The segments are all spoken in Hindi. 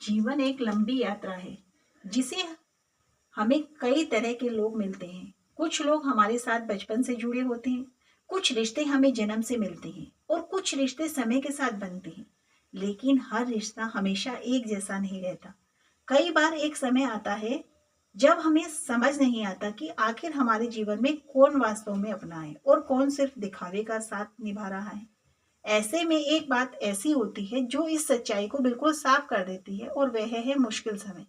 जीवन एक लंबी यात्रा है जिसे हमें कई तरह के लोग मिलते हैं। कुछ लोग हमारे साथ बचपन से जुड़े होते हैं, कुछ रिश्ते हमें जन्म से मिलते हैं और कुछ रिश्ते समय के साथ बनते हैं। लेकिन हर रिश्ता हमेशा एक जैसा नहीं रहता। कई बार एक समय आता है जब हमें समझ नहीं आता कि आखिर हमारे जीवन में कौन वास्तव में अपना है और कौन सिर्फ दिखावे का साथ निभा रहा है। ऐसे में एक बात ऐसी होती है जो इस सच्चाई को बिल्कुल साफ कर देती है और वह है मुश्किल समय।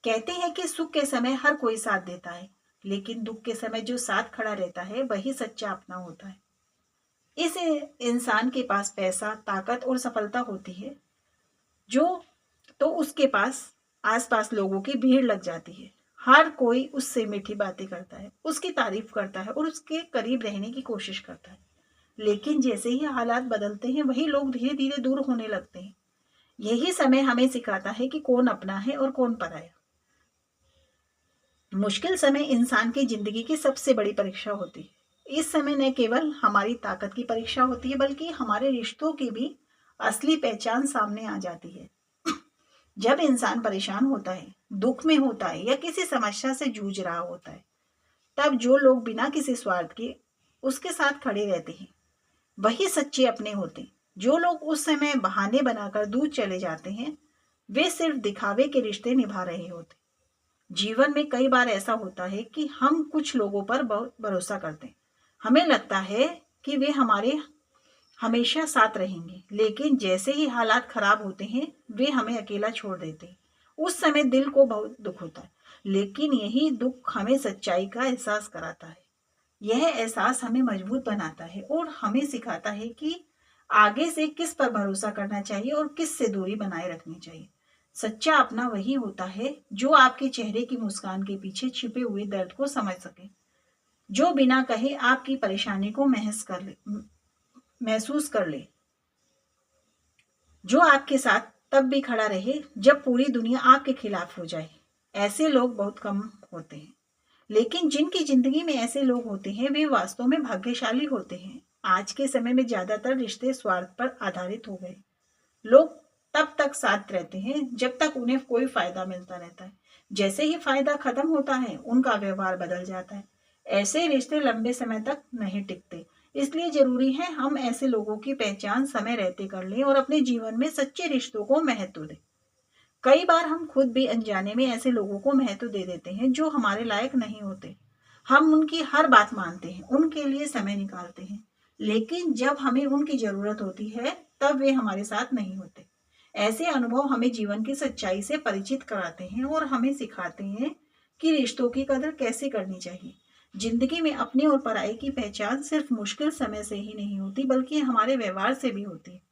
कहते हैं कि सुख के समय हर कोई साथ देता है, लेकिन दुख के समय जो साथ खड़ा रहता है वही सच्चा अपना होता है। इस इंसान के पास पैसा, ताकत और सफलता होती है जो तो उसके पास आसपास लोगों की भीड़ लग जाती है। हर कोई उससे मीठी बातें करता है, उसकी तारीफ करता है और उसके करीब रहने की कोशिश करता है। लेकिन जैसे ही हालात बदलते हैं वही लोग धीरे धीरे दूर होने लगते हैं। यही समय हमें सिखाता है कि कौन अपना है और कौन पराया। मुश्किल समय इंसान की जिंदगी की सबसे बड़ी परीक्षा होती है। इस समय न केवल हमारी ताकत की परीक्षा होती है बल्कि हमारे रिश्तों की भी असली पहचान सामने आ जाती है। जब इंसान परेशान होता है, दुख में होता है या किसी समस्या से जूझ रहा होता है, तब जो लोग बिना किसी स्वार्थ के उसके साथ खड़े रहते हैं वही सच्चे अपने होते हैं। जो लोग उस समय बहाने बनाकर दूर चले जाते हैं वे सिर्फ दिखावे के रिश्ते निभा रहे होते। जीवन में कई बार ऐसा होता है कि हम कुछ लोगों पर बहुत भरोसा करते हैं। हमें लगता है कि वे हमारे हमेशा साथ रहेंगे, लेकिन जैसे ही हालात खराब होते हैं वे हमें अकेला छोड़ देते हैं। उस समय दिल को बहुत दुख होता है, लेकिन यही दुख हमें सच्चाई का एहसास कराता है। यह एहसास हमें मजबूत बनाता है और हमें सिखाता है कि आगे से किस पर भरोसा करना चाहिए और किस से दूरी बनाए रखनी चाहिए। सच्चा अपना वही होता है जो आपके चेहरे की मुस्कान के पीछे छिपे हुए दर्द को समझ सके, जो बिना कहे आपकी परेशानी को महसूस कर ले, जो आपके साथ तब भी खड़ा रहे जब पूरी दुनिया आपके खिलाफ हो जाए। ऐसे लोग बहुत कम होते हैं, लेकिन जिनकी जिंदगी में ऐसे लोग होते हैं वे वास्तव में भाग्यशाली होते हैं। आज के समय में ज्यादातर रिश्ते स्वार्थ पर आधारित हो गए। लोग तब तक साथ रहते हैं जब तक उन्हें कोई फायदा मिलता रहता है। जैसे ही फायदा खत्म होता है उनका व्यवहार बदल जाता है। ऐसे रिश्ते लंबे समय तक नहीं टिकते। इसलिए जरूरी है हम ऐसे लोगों की पहचान समय रहते कर लें और अपने जीवन में सच्चे रिश्तों को महत्व दें। कई बार हम खुद भी अनजाने में ऐसे लोगों को महत्व दे देते हैं जो हमारे लायक नहीं होते। हम उनकी हर बात मानते हैं, उनके लिए समय निकालते हैं, लेकिन जब हमें उनकी जरूरत होती है तब वे हमारे साथ नहीं होते। ऐसे अनुभव हमें जीवन की सच्चाई से परिचित कराते हैं और हमें सिखाते हैं कि रिश्तों की कदर कैसे करनी चाहिए। जिंदगी में अपने और पराये की पहचान सिर्फ मुश्किल समय से ही नहीं होती बल्कि हमारे व्यवहार से भी होती है।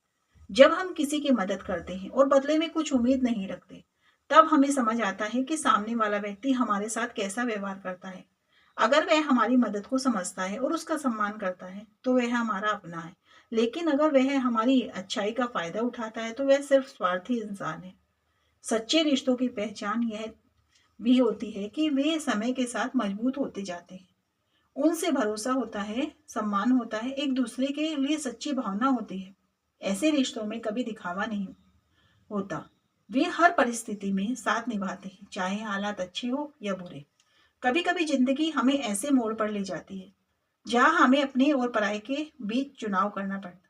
जब हम किसी की मदद करते हैं और बदले में कुछ उम्मीद नहीं रखते, तब हमें समझ आता है कि सामने वाला व्यक्ति हमारे साथ कैसा व्यवहार करता है। अगर वह हमारी मदद को समझता है और उसका सम्मान करता है तो वह हमारा अपना है, लेकिन अगर वह हमारी अच्छाई का फायदा उठाता है तो वह सिर्फ स्वार्थी इंसान है। सच्चे रिश्तों की पहचान यह भी होती है कि वे समय के साथ मजबूत होते जाते हैं। उनसे भरोसा होता है, सम्मान होता है, एक दूसरे के लिए सच्ची भावना होती है। ऐसे रिश्तों में कभी दिखावा नहीं होता। वे हर परिस्थिति में साथ निभाते हैं, चाहे हालात अच्छे हो या बुरे। कभी कभी जिंदगी हमें ऐसे मोड़ पर ले जाती है जहां हमें अपने और पराये के बीच चुनाव करना पड़ता।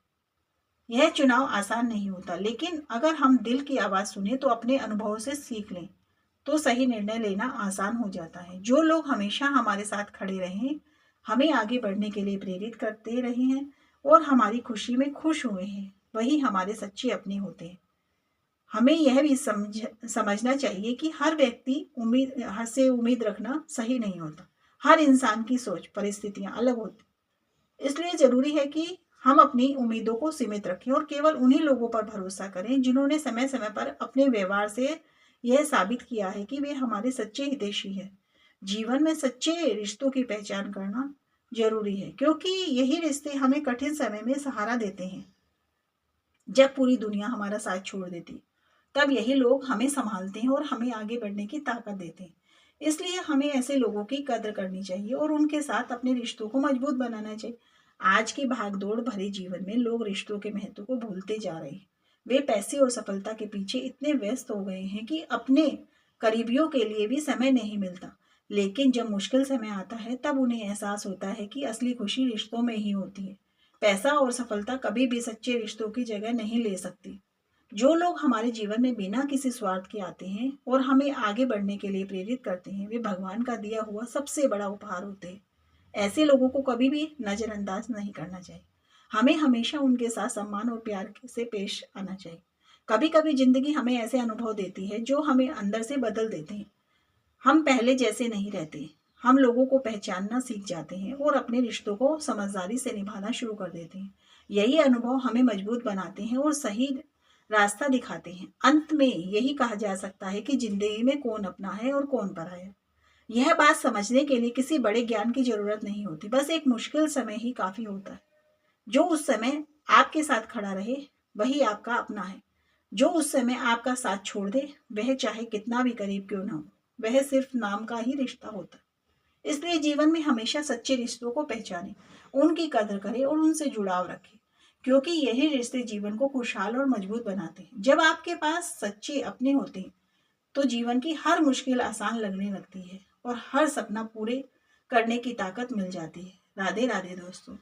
यह चुनाव आसान नहीं होता, लेकिन अगर हम दिल की आवाज सुने तो अपने अनुभव से सीख लें तो सही निर्णय लेना आसान हो जाता है। जो लोग हमेशा हमारे साथ खड़े रहे, हमें आगे बढ़ने के लिए प्रेरित करते रहे हैं और हमारी खुशी में खुश हुए हैं, वही हमारे सच्चे अपने होते हैं। हमें यह भी समझना चाहिए कि हर व्यक्ति उम्मीद रखना सही नहीं होता। हर इंसान की सोच परिस्थितियां अलग होती, इसलिए जरूरी है कि हम अपनी उम्मीदों को सीमित रखें और केवल उन्हीं लोगों पर भरोसा करें जिन्होंने समय समय पर अपने व्यवहार से यह साबित किया है कि वे हमारे सच्चे हितैषी हैं। जीवन में सच्चे रिश्तों की पहचान करना जरूरी है, क्योंकि यही रिश्ते हमें कठिन समय में सहारा देते हैं। जब पूरी दुनिया हमारा साथ छोड़ देती तब यही लोग हमें संभालते हैं और हमें आगे बढ़ने की ताकत देते हैं। इसलिए हमें ऐसे लोगों की कदर करनी चाहिए और उनके साथ अपने रिश्तों को मजबूत बनाना चाहिए। आज की भागदौड़ भरे जीवन में लोग रिश्तों के महत्व को भूलते जा रहे हैं। वे पैसे और सफलता के पीछे इतने व्यस्त हो गए हैं कि अपने करीबियों के लिए भी समय नहीं मिलता। लेकिन जब मुश्किल समय आता है तब उन्हें एहसास होता है कि असली खुशी रिश्तों में ही होती है। पैसा और सफलता कभी भी सच्चे रिश्तों की जगह नहीं ले सकती। जो लोग हमारे जीवन में बिना किसी स्वार्थ के आते हैं और हमें आगे बढ़ने के लिए प्रेरित करते हैं, वे भगवान का दिया हुआ सबसे बड़ा उपहार होते हैं। ऐसे लोगों को कभी भी नजरअंदाज नहीं करना चाहिए। हमें हमेशा उनके साथ सम्मान और प्यार से पेश आना चाहिए। कभी कभी जिंदगी हमें ऐसे अनुभव देती है जो हमें अंदर से बदल देते हैं। हम पहले जैसे नहीं रहते। हम लोगों को पहचानना सीख जाते हैं और अपने रिश्तों को समझदारी से निभाना शुरू कर देते हैं। यही अनुभव हमें मजबूत बनाते हैं और सही रास्ता दिखाते हैं। अंत में यही कहा जा सकता है कि जिंदगी में कौन अपना है और कौन पराया। यह बात समझने के लिए किसी बड़े ज्ञान की जरूरत नहीं होती, बस एक मुश्किल समय ही काफी होता है। जो उस समय आपके साथ खड़ा रहे वही आपका अपना है। जो उस समय आपका साथ छोड़ दे, वह चाहे कितना भी करीब क्यों ना हो, वह सिर्फ नाम का ही रिश्ता होता है। इसलिए जीवन में हमेशा सच्चे रिश्तों को पहचानें, उनकी कदर करें और उनसे जुड़ाव रखें, क्योंकि यही रिश्ते जीवन को खुशहाल और मजबूत बनाते हैं। जब आपके पास सच्चे अपने होते हैं तो जीवन की हर मुश्किल आसान लगने लगती है और हर सपना पूरे करने की ताकत मिल जाती है। राधे राधे दोस्तों।